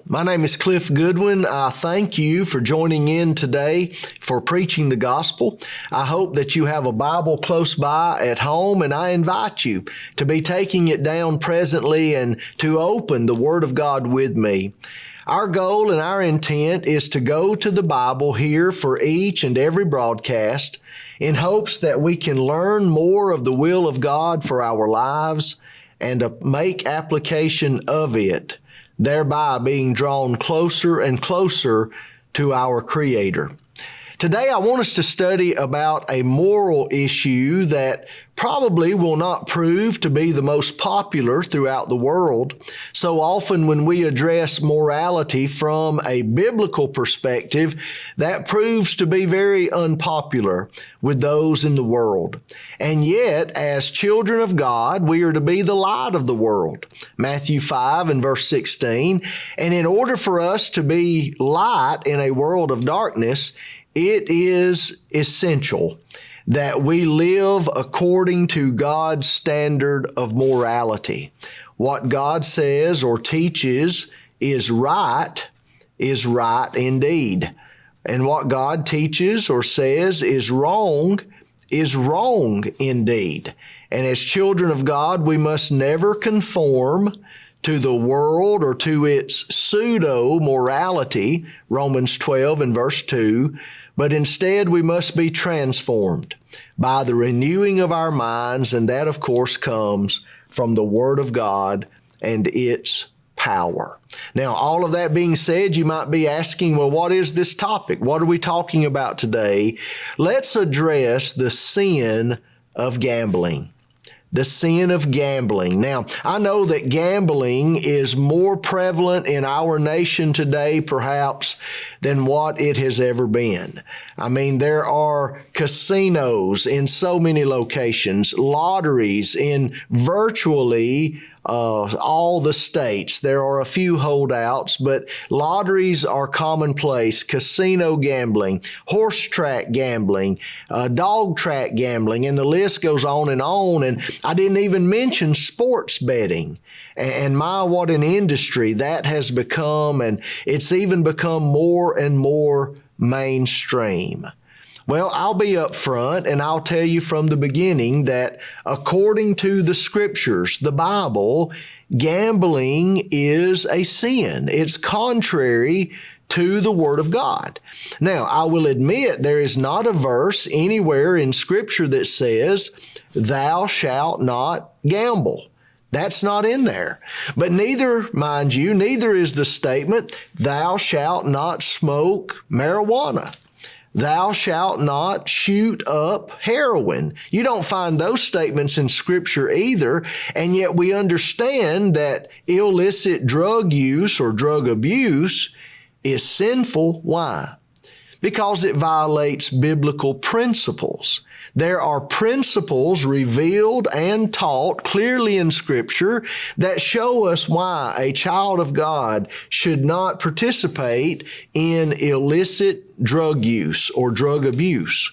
My name is Cliff Goodwin. I thank you for joining in today for preaching the gospel. I hope that you have a Bible close by at home, and I invite you to be taking it down presently and to open the Word of God with me. Our goal and our intent is to go to the Bible here for each and every broadcast in hopes that we can learn more of the will of God for our lives and to make application of it, thereby being drawn closer and closer to our Creator. Today, I want us to study about a moral issue that probably will not prove to be the most popular throughout the world. So often when we address morality from a biblical perspective, that proves to be very unpopular with those in the world. And yet, as children of God, we are to be the light of the world. Matthew 5 and verse 16. And in order for us to be light in a world of darkness, it is essential that we live according to God's standard of morality. What God says or teaches is right indeed. And what God teaches or says is wrong indeed. And as children of God, we must never conform to the world or to its pseudo-morality, Romans 12 and verse 2, but instead we must be transformed by the renewing of our minds, and that, of course, comes from the Word of God and its power. Now, all of that being said, you might be asking, well, what is this topic? What are we talking about today? Let's address the sin of gambling. The sin of gambling. Now, I know that gambling is more prevalent in our nation today, perhaps, than what it has ever been. I mean, there are casinos in so many locations, lotteries in virtually all the states. There are a few holdouts, but lotteries are commonplace. Casino gambling, horse track gambling, dog track gambling, and the list goes on. And I didn't even mention sports betting. And what an industry that has become, and it's even become more and more mainstream. Well, I'll be up front and I'll tell you from the beginning that according to the Scriptures, the Bible, gambling is a sin. It's contrary to the Word of God. Now, I will admit there is not a verse anywhere in Scripture that says, "Thou shalt not gamble." That's not in there. But neither, mind you, neither is the statement, "Thou shalt not smoke marijuana." Thou shalt not shoot up heroin. You don't find those statements in Scripture either, and yet we understand that illicit drug use or drug abuse is sinful. Why? Because it violates biblical principles. There are principles revealed and taught clearly in Scripture that show us why a child of God should not participate in illicit drug use or drug abuse.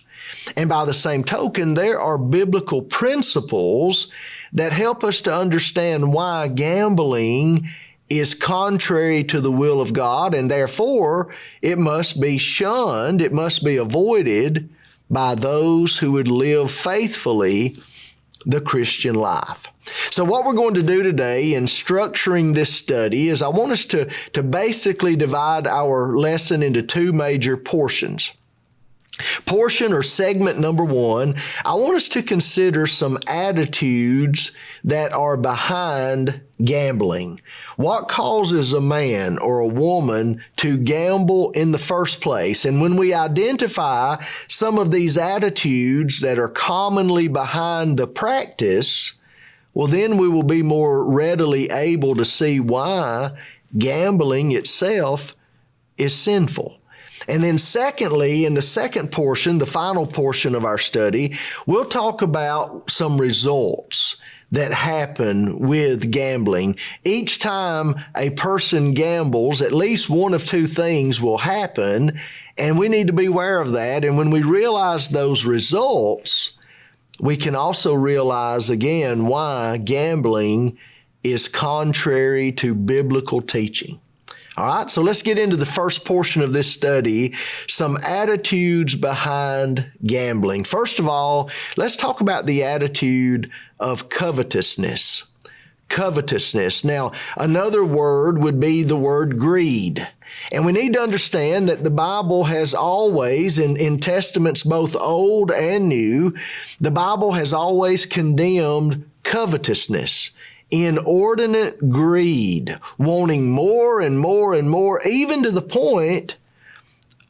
And by the same token, there are biblical principles that help us to understand why gambling is contrary to the will of God, and therefore it must be shunned, it must be avoided by those who would live faithfully the Christian life. So what we're going to do today in structuring this study is I want us to basically divide our lesson into two major portions. Portion or segment number one, I want us to consider some attitudes that are behind gambling. What causes a man or a woman to gamble in the first place? And when we identify some of these attitudes that are commonly behind the practice, well, then we will be more readily able to see why gambling itself is sinful. And then secondly, in the second portion, the final portion of our study, we'll talk about some results that happen with gambling. Each time a person gambles, at least one of two things will happen, and we need to be aware of that. And when we realize those results, we can also realize again why gambling is contrary to biblical teaching. All right, so let's get into the first portion of this study, some attitudes behind gambling. First of all, let's talk about the attitude of covetousness. Covetousness. Now, another word would be the word greed. And we need to understand that the Bible has always, in testaments both old and new, the Bible has always condemned covetousness, inordinate greed, wanting more and more and more, even to the point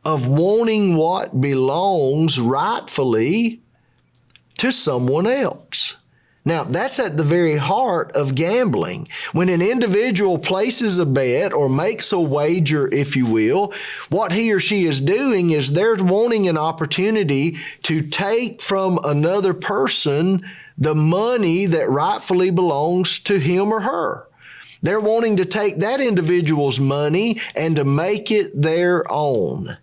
of wanting what belongs rightfully to someone else. Now, that's at the very heart of gambling. When an individual places a bet or makes a wager, if you will, what he or she is doing is they're wanting an opportunity to take from another person the money that rightfully belongs to him or her. They're wanting to take that individual's money and to make it their own.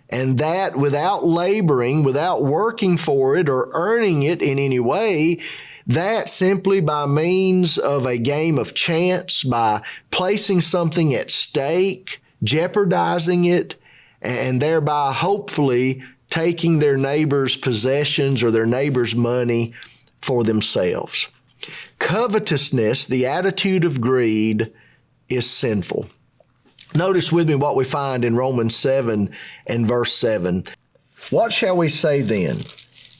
And that without laboring, without working for it or earning it in any way, that simply by means of a game of chance, by placing something at stake, jeopardizing it, and thereby hopefully taking their neighbor's possessions or their neighbor's money for themselves. Covetousness, the attitude of greed, is sinful. Notice with me what we find in Romans 7 and verse 7. What shall we say then?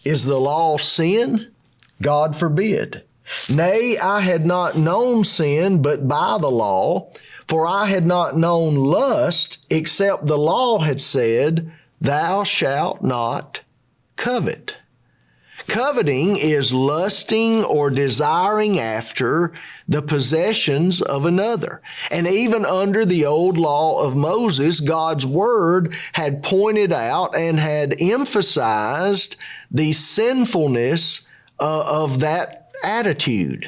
Is the law sin? God forbid. Nay, I had not known sin but by the law, for I had not known lust except the law had said, Thou shalt not covet. Coveting is lusting or desiring after the possessions of another. And even under the old law of Moses, God's word had pointed out and had emphasized the sinfulness of that attitude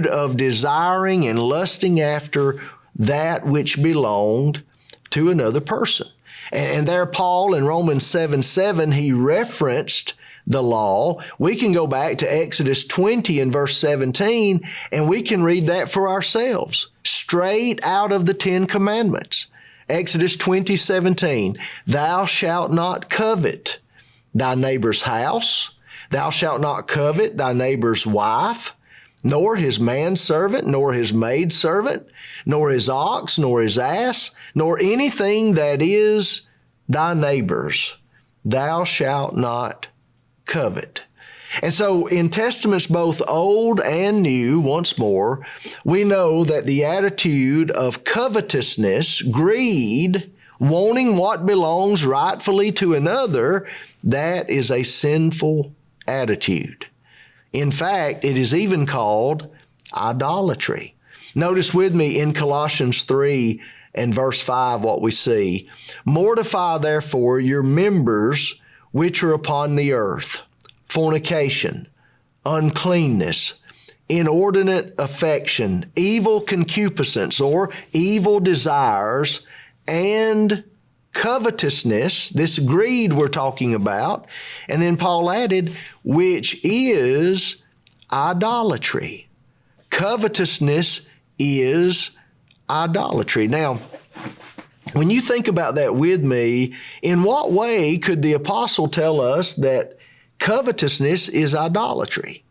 of desiring and lusting after that which belonged to another person. And there Paul in Romans 7:7, he referenced the law. We can go back to Exodus 20 and verse 17, and we can read that for ourselves, straight out of the Ten Commandments. Exodus 20:17, Thou shalt not covet thy neighbor's house, thou shalt not covet thy neighbor's wife, nor his manservant, nor his maidservant, nor his ox, nor his ass, nor anything that is thy neighbor's. Thou shalt not covet. And so in testaments both old and new, once more, we know that the attitude of covetousness, greed, wanting what belongs rightfully to another, that is a sinful attitude. In fact, it is even called idolatry. Notice with me in Colossians 3 and verse 5 what we see. Mortify therefore your members which are upon the earth, fornication, uncleanness, inordinate affection, evil concupiscence or evil desires, and covetousness, this greed we're talking about. And then Paul added, which is idolatry. Covetousness is idolatry. Now, when you think about that with me, in what way could the apostle tell us that covetousness is idolatry?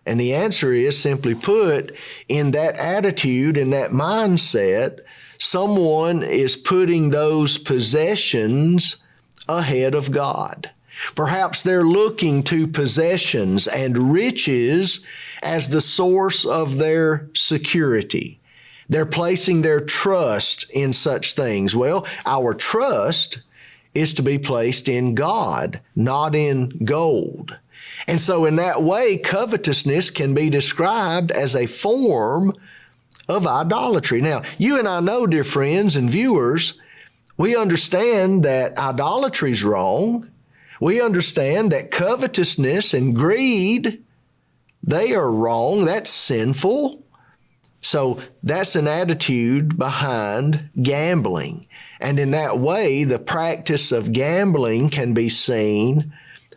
And the answer is, simply put, in that attitude, in that mindset, someone is putting those possessions ahead of God. Perhaps they're looking to possessions and riches as the source of their security. They're placing their trust in such things. Well, our trust is to be placed in God, not in gold. And so in that way, covetousness can be described as a form of idolatry. Now, you and I know, dear friends and viewers, we understand that idolatry is wrong. We understand that covetousness and greed, they are wrong. That's sinful. So that's an attitude behind gambling. And in that way, the practice of gambling can be seen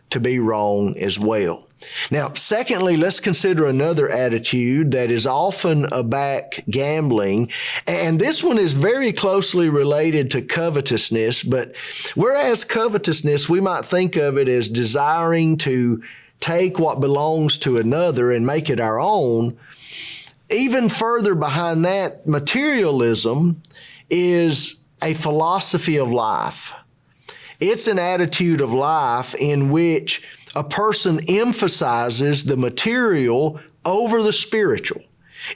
to be wrong as well. Now, secondly, let's consider another attitude that is often aback gambling. And this one is very closely related to covetousness. But whereas covetousness, we might think of it as desiring to take what belongs to another and make it our own, even further behind that, materialism is a philosophy of life. It's an attitude of life in which a person emphasizes the material over the spiritual.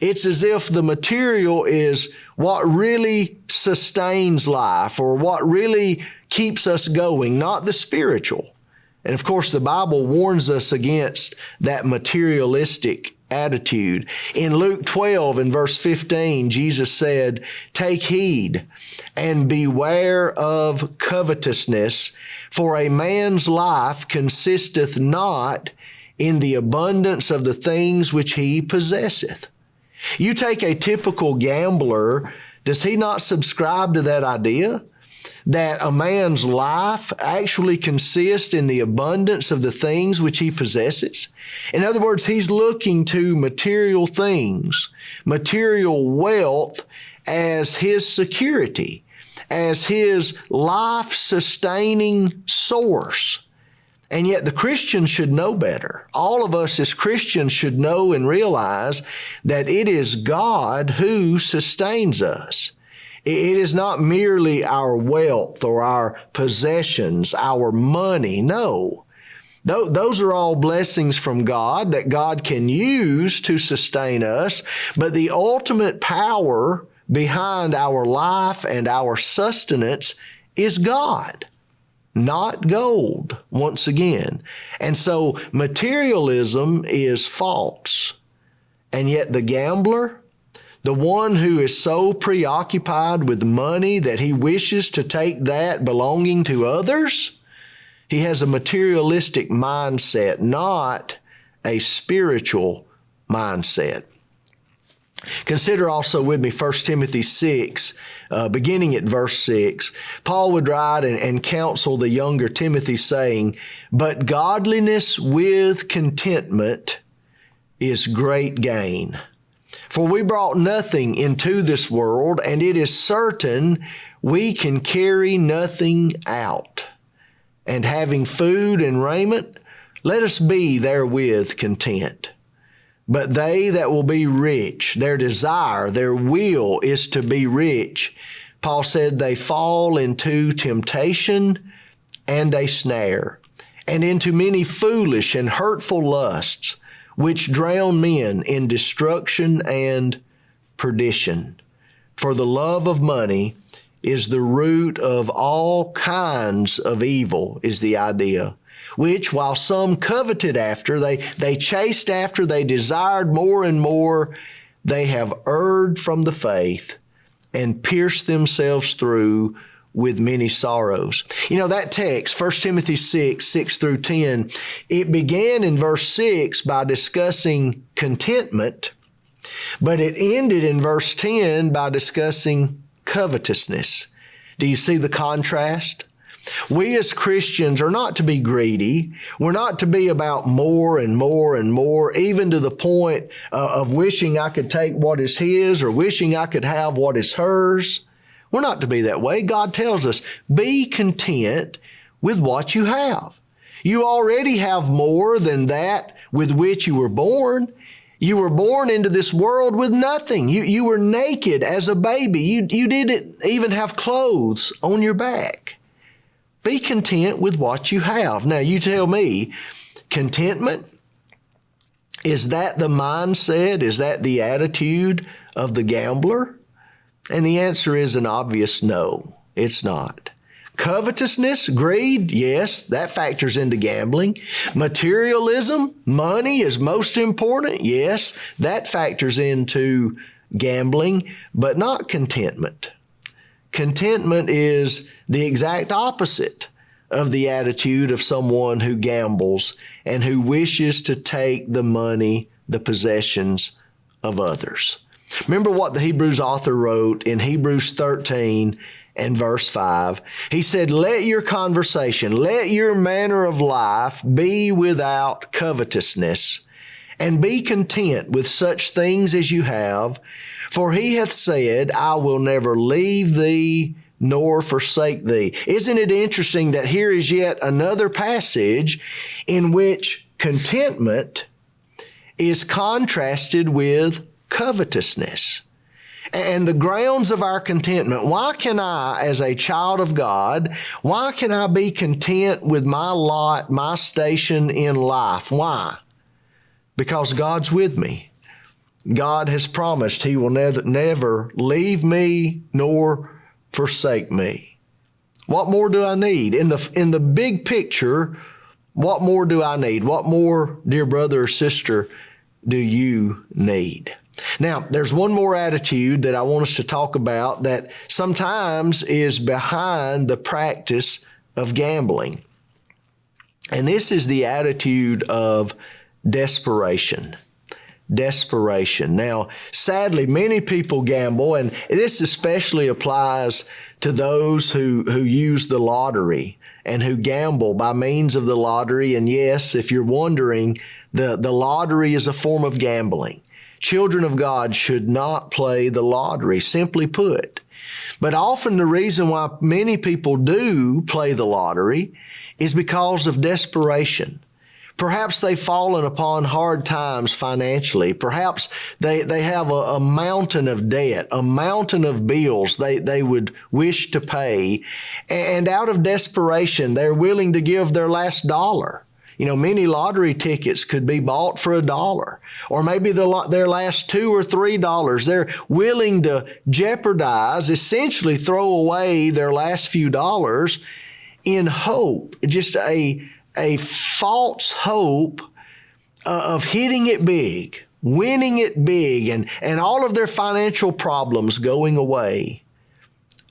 It's as if the material is what really sustains life or what really keeps us going, not the spiritual. And of course, the Bible warns us against that materialistic attitude. In Luke 12 and verse 15, Jesus said, "Take heed and beware of covetousness, for a man's life consisteth not in the abundance of the things which he possesseth." You take a typical gambler, does he not subscribe to that idea? That a man's life actually consists in the abundance of the things which he possesses? In other words, he's looking to material things, material wealth as his security, as his life-sustaining source. And yet the Christian should know better. All of us as Christians should know and realize that it is God who sustains us. It is not merely our wealth or our possessions, our money. No. Those are all blessings from God that God can use to sustain us. But the ultimate power behind our life and our sustenance is God, not gold, once again. And so materialism is false. And yet the gambler, the one who is so preoccupied with money that he wishes to take that belonging to others, he has a materialistic mindset, not a spiritual mindset. Consider also with me 1 Timothy 6, beginning at verse 6. Paul would write and counsel the younger Timothy, saying, "But godliness with contentment is great gain. For we brought nothing into this world, and it is certain we can carry nothing out. And having food and raiment, let us be therewith content. But they that will be rich, their desire, their will is to be rich." Paul said they fall into temptation and a snare, and into many foolish and hurtful lusts, which drown men in destruction and perdition. For the love of money is the root of all kinds of evil, is the idea, which while some coveted after, they chased after, they desired more and more, they have erred from the faith and pierced themselves through with many sorrows. You know, that text, 1 Timothy 6, 6 through 10, it began in verse 6 by discussing contentment, but it ended in verse 10 by discussing covetousness. Do you see the contrast? We as Christians are not to be greedy. We're not to be about more and more and more, even to the point of wishing I could take what is His or wishing I could have what is hers. We're not to be that way. God tells us, be content with what you have. You already have more than that with which you were born. You were born into this world with nothing. You were naked as a baby. You didn't even have clothes on your back. Be content with what you have. Now, you tell me, contentment, is that the mindset? Is that the attitude of the gambler? And the answer is an obvious no, it's not. Covetousness, greed, yes, that factors into gambling. Materialism, money is most important, yes, that factors into gambling, but not contentment. Contentment is the exact opposite of the attitude of someone who gambles and who wishes to take the money, the possessions of others. Remember what the Hebrews author wrote in Hebrews 13 and verse 5. He said, let your conversation, let your manner of life be without covetousness, and be content with such things as you have. For he hath said, I will never leave thee nor forsake thee. Isn't it interesting that here is yet another passage in which contentment is contrasted with covetousness? And the grounds of our contentment. Why can I, as a child of God, why can I be content with my lot, my station in life? Why? Because God's with me. God has promised He will never leave me nor forsake me. What more do I need? In the big picture, what more do I need? What more, dear brother or sister, do you need? Now, there's one more attitude that I want us to talk about that sometimes is behind the practice of gambling. And this is the attitude of desperation. Desperation. Now, sadly, many people gamble, and this especially applies to those who use the lottery and who gamble by means of the lottery. And yes, if you're wondering, the lottery is a form of gambling. Children of God should not play the lottery, simply put. But often the reason why many people do play the lottery is because of desperation. Perhaps they've fallen upon hard times financially. Perhaps they have a mountain of debt, a mountain of bills they would wish to pay. And out of desperation, they're willing to give their last dollar. You know, many lottery tickets could be bought for $1, or maybe their last $2 or $3. They're willing to jeopardize, essentially throw away their last few dollars in hope, just a false hope of hitting it big, winning it big, and all of their financial problems going away.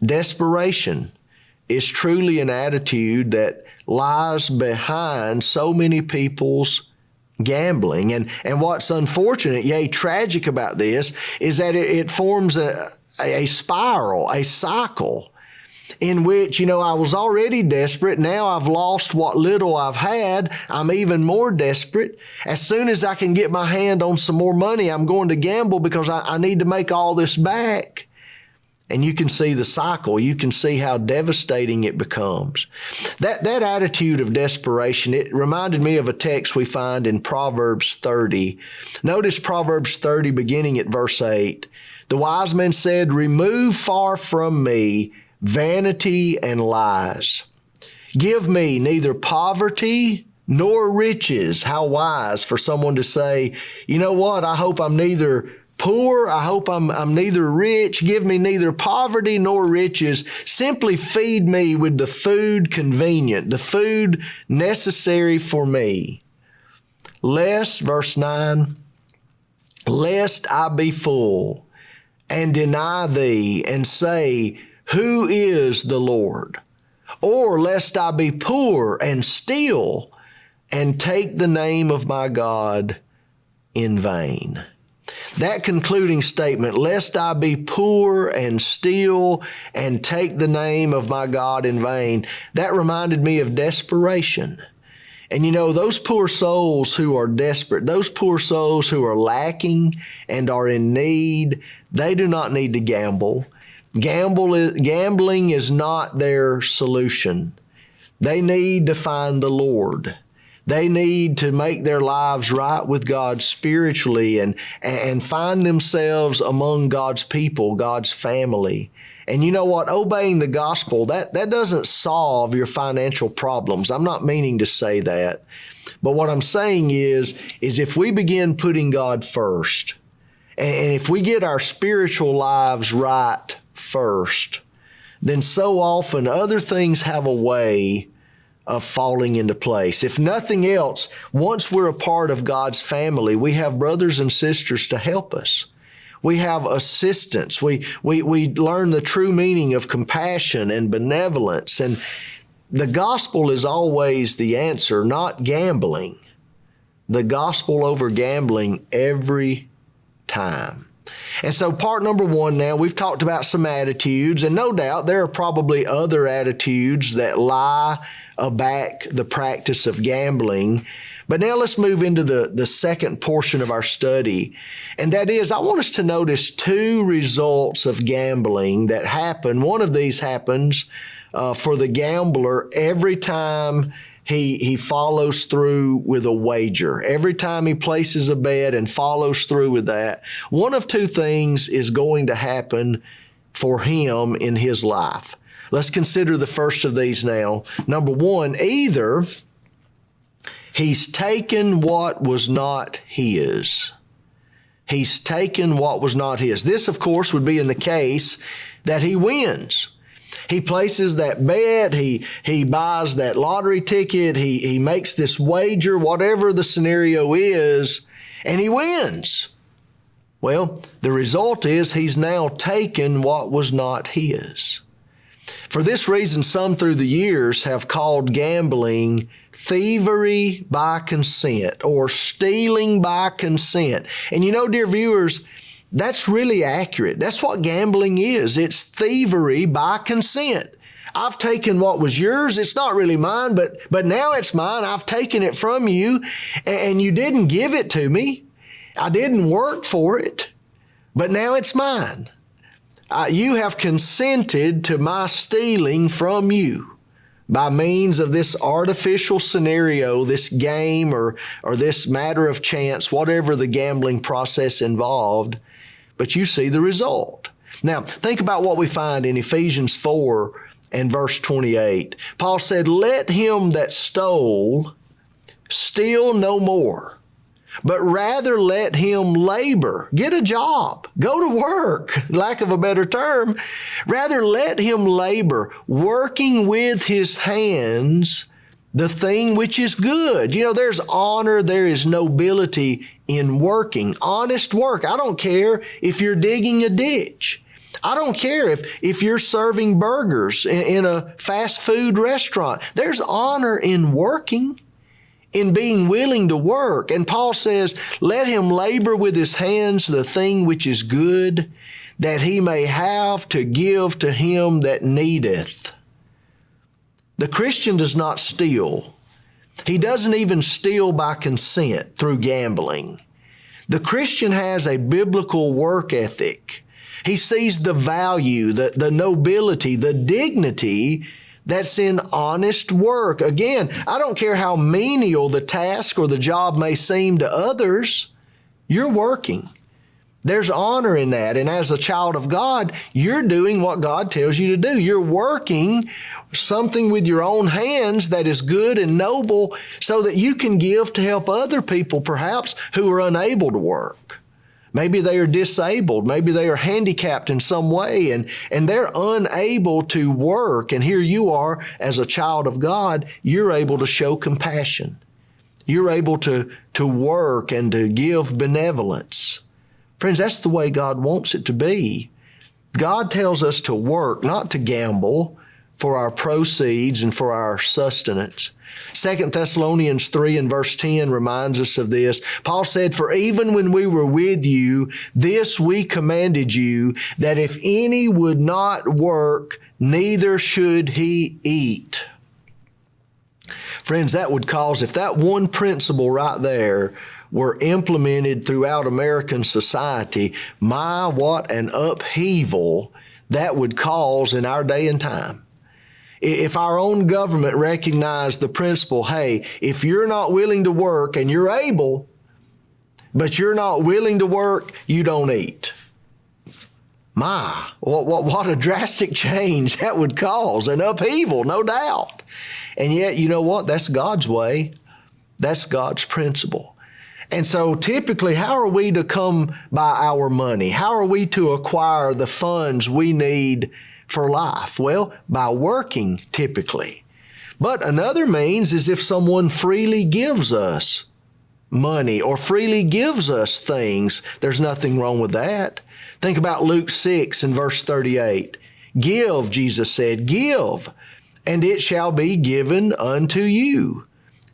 Desperation is truly an attitude that lies behind so many people's gambling. And what's unfortunate, yea, tragic about this is that it forms a spiral, a cycle in which, you know, I was already desperate. Now I've lost what little I've had. I'm even more desperate. As soon as I can get my hand on some more money, I'm going to gamble because I need to make all this back. And you can see the cycle. You can see how devastating it becomes. That attitude of desperation, it reminded me of a text we find in Proverbs 30. Notice Proverbs 30 beginning at verse 8. The wise man said, remove far from me vanity and lies. Give me neither poverty nor riches. How wise for someone to say, you know what, I hope I'm neither poor, I hope I'm neither rich. Give me neither poverty nor riches. Simply feed me with the food convenient, the food necessary for me. Lest, verse 9, lest I be full and deny thee and say, who is the Lord? Or lest I be poor and steal and take the name of my God in vain. That concluding statement, lest I be poor and steal and take the name of my God in vain, that reminded me of desperation. And you know, those poor souls who are desperate, those poor souls who are lacking and are in need, they do not need to gamble. Gambling is not their solution. They need to find the Lord. They need to make their lives right with God spiritually and find themselves among God's people, God's family. And you know what? Obeying the gospel, that doesn't solve your financial problems. I'm not meaning to say that. But what I'm saying is if we begin putting God first, and if we get our spiritual lives right first, then so often other things have a way of falling into place. If nothing else, once we're a part of God's family, we have brothers and sisters to help us. We have assistance. We learn the true meaning of compassion and benevolence. And the gospel is always the answer, not gambling. The gospel over gambling every time. And so part number one now, we've talked about some attitudes, and no doubt there are probably other attitudes that lie aback the practice of gambling. But now let's move into the second portion of our study. And that is, I want us to notice two results of gambling that happen. One of these happens for the gambler every time he follows through with a wager. Every time he places a bet and follows through with that, one of two things is going to happen for him in his life. Let's consider the first of these now. Number one, either he's taken what was not his. He's taken what was not his. This, of course, would be in the case that he wins. He places that bet, he buys that lottery ticket, he makes this wager, whatever the scenario is, and he wins. Well, the result is he's now taken what was not his. For this reason, some through the years have called gambling thievery by consent or stealing by consent. And you know, dear viewers, that's really accurate. That's what gambling is. It's thievery by consent. I've taken what was yours. It's not really mine, but now it's mine. I've taken it from you, and you didn't give it to me. I didn't work for it, but now it's mine. You have consented to my stealing from you by means of this artificial scenario, this game or this matter of chance, whatever the gambling process involved. But you see the result. Now, think about what we find in Ephesians 4 and verse 28. Paul said, "Let him that stole steal no more, but rather let him labor." Get a job. Go to work, lack of a better term. Rather let him labor, working with his hands the thing which is good. You know, there's honor, there is nobility in working. Honest work. I don't care if you're digging a ditch. I don't care if you're serving burgers in a fast food restaurant. There's honor in working, in being willing to work. And Paul says, let him labor with his hands the thing which is good, that he may have to give to him that needeth. The Christian does not steal. He doesn't even steal by consent through gambling. The Christian has a biblical work ethic. He sees the value, the nobility, the dignity that's in honest work. Again, I don't care how menial the task or the job may seem to others, you're working. There's honor in that. And as a child of God, you're doing what God tells you to do. You're working something with your own hands that is good and noble so that you can give to help other people perhaps who are unable to work. Maybe they are disabled. Maybe they are handicapped in some way and they're unable to work. And here you are as a child of God, you're able to show compassion. You're able to work and to give benevolence. Friends, that's the way God wants it to be. God tells us to work, not to gamble for our proceeds and for our sustenance. 2 Thessalonians 3 and verse 10 reminds us of this. Paul said, "For even when we were with you, this we commanded you, that if any would not work, neither should he eat." Friends, that would cause, if that one principle right there were implemented throughout American society, what an upheaval that would cause in our day and time. If our own government recognized the principle, hey, if you're not willing to work and you're able, but you're not willing to work, you don't eat. What a drastic change that would cause, an upheaval, no doubt. And yet, you know what? That's God's way. That's God's principle. And so typically, how are we to come by our money? How are we to acquire the funds we need for life? Well, by working typically. But another means is if someone freely gives us money or freely gives us things. There's nothing wrong with that. Think about Luke 6 and verse 38. Give, Jesus said, give, and it shall be given unto you.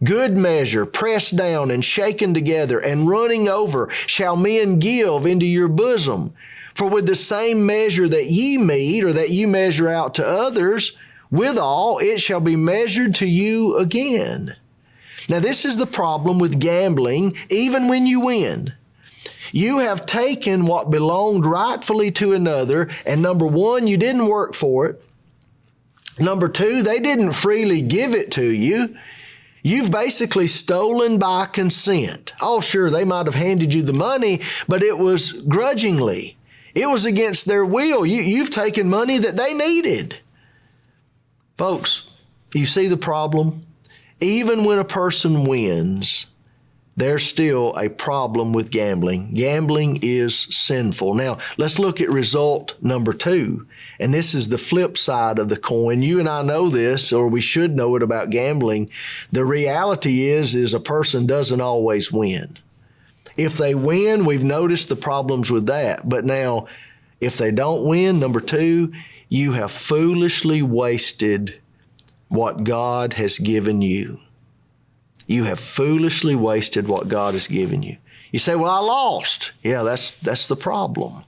Good measure, pressed down and shaken together and running over, shall men give into your bosom. For with the same measure that ye mete, or that you measure out to others, withal it shall be measured to you again. Now this is the problem with gambling, even when you win. You have taken what belonged rightfully to another, and number one, you didn't work for it. Number two, they didn't freely give it to you. You've basically stolen by consent. Oh, sure, they might have handed you the money, but it was grudgingly. It was against their will. You've taken money that they needed. Folks, you see the problem? Even when a person wins, there's still a problem with gambling. Gambling is sinful. Now, let's look at result number 2. And this is the flip side of the coin. You and I know this, or we should know it about gambling. The reality is a person doesn't always win. If they win, we've noticed the problems with that. But now, if they don't win, number 2, you have foolishly wasted what God has given you. You have foolishly wasted what God has given you. You say, well, I lost. Yeah, that's the problem.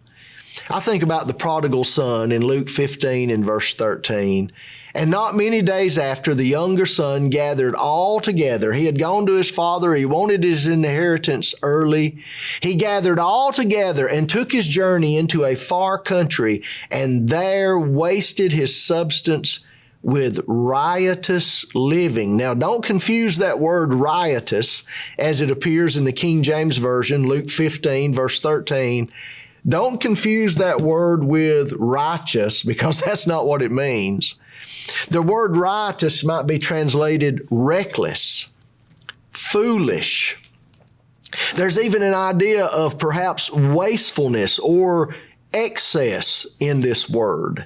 I think about the prodigal son in Luke 15 and verse 13. And not many days after, the younger son gathered all together. He had gone to his father. He wanted his inheritance early. He gathered all together and took his journey into a far country, and there wasted his substance with riotous living. Now, don't confuse that word riotous as it appears in the King James Version, Luke 15, verse 13. Don't confuse that word with righteous, because that's not what it means. The word riotous might be translated reckless, foolish. There's even an idea of perhaps wastefulness or excess in this word.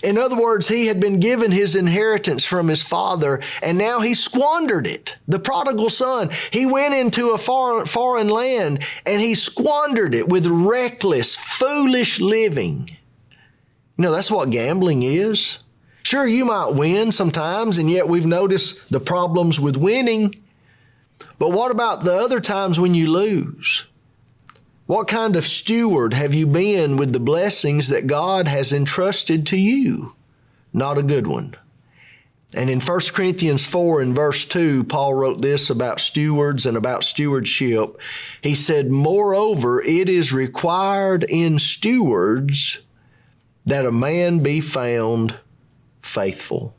In other words, he had been given his inheritance from his father, and now he squandered it. The prodigal son, he went into a foreign land, and he squandered it with reckless, foolish living. You know, that's what gambling is. Sure, you might win sometimes, and yet we've noticed the problems with winning. But what about the other times when you lose? What kind of steward have you been with the blessings that God has entrusted to you? Not a good one. And in 1 Corinthians 4 and verse 2, Paul wrote this about stewards and about stewardship. He said, moreover, it is required in stewards that a man be found faithful.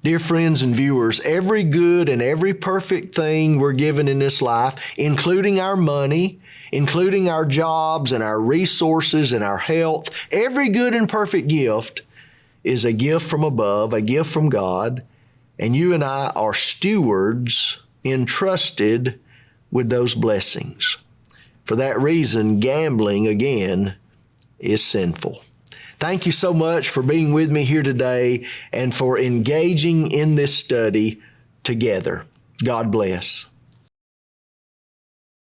Dear friends and viewers, every good and every perfect thing we're given in this life, including our money, including our jobs and our resources and our health, every good and perfect gift is a gift from above, a gift from God, and you and I are stewards entrusted with those blessings. For that reason, gambling, again, is sinful. Thank you so much for being with me here today and for engaging in this study together. God bless.